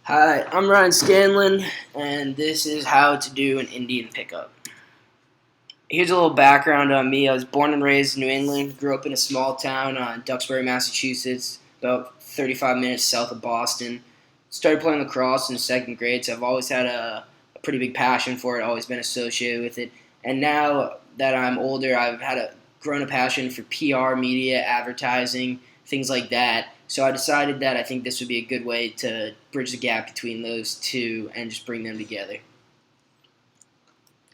Hi, I'm Ryan Scanlon, and this is how to do an Indian pickup. Here's a little background on me. I was born and raised in New England, grew up in a small town, Duxbury, Massachusetts, about 35 minutes south of Boston. Started playing lacrosse in second grade, so I've always had a pretty big passion for it, always been associated with it. And now that I'm older, I've had a grown a passion for PR, media, advertising, things like that. So I decided that I think this would be a good way to bridge the gap between those two and just bring them together.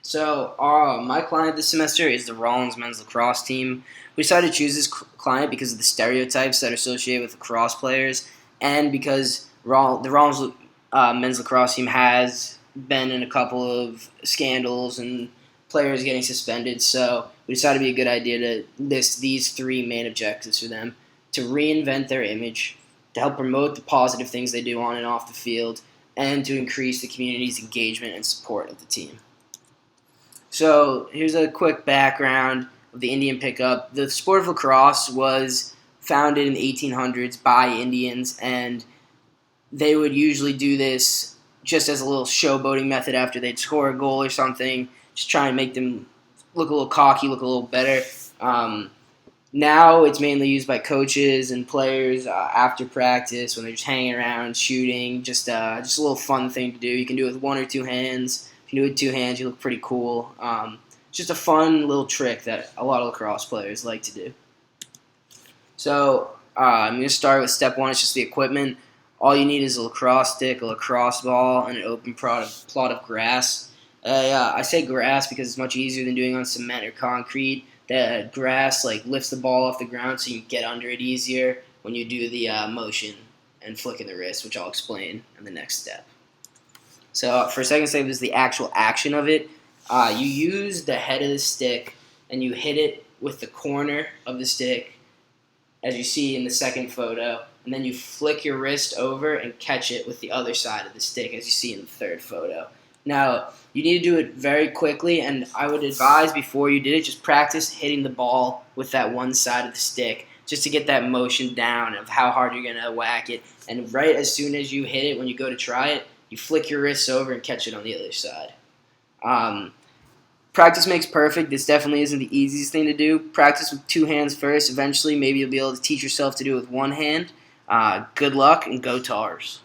So my client this semester is the Rollins men's lacrosse team. We decided to choose this client because of the stereotypes that are associated with lacrosse players, and because the Rollins men's lacrosse team has been in a couple of scandals and players getting suspended. So we decided it'd be a good idea to list these three main objectives for them: to reinvent their image, to help promote the positive things they do on and off the field, and to increase the community's engagement and support of the team. So here's a quick background of the Indian pickup. The sport of lacrosse was founded in the 1800s by Indians, and they would usually do this just as a little showboating method after they'd score a goal or something, just try and make them look a little cocky, look a little better. Um, Now it's mainly used by coaches and players after practice when they're just hanging around, shooting. Just a little fun thing to do. You can do it with one or two hands. If you do it with two hands, you look pretty cool. It's just a fun little trick that a lot of lacrosse players like to do. So I'm going to start with step one. It's just the equipment. All you need is a lacrosse stick, a lacrosse ball, and an open plot of grass. I say grass because it's much easier than doing on cement or concrete. The grass lifts the ball off the ground, so you can get under it easier when you do the motion and flicking the wrist, which I'll explain in the next step. So for second step is the actual action of it. You use the head of the stick and you hit it with the corner of the stick, as you see in the second photo, and then you flick your wrist over and catch it with the other side of the stick, as you see in the third photo. Now, you need to do it very quickly, and I would advise before you did it, just practice hitting the ball with that one side of the stick, just to get that motion down of how hard you're going to whack it. And right as soon as you hit it, when you go to try it, you flick your wrists over and catch it on the other side. Um, Practice makes perfect. This definitely isn't the easiest thing to do. Practice with two hands first. Eventually, maybe you'll be able to teach yourself to do it with one hand. Good luck, and go Tars.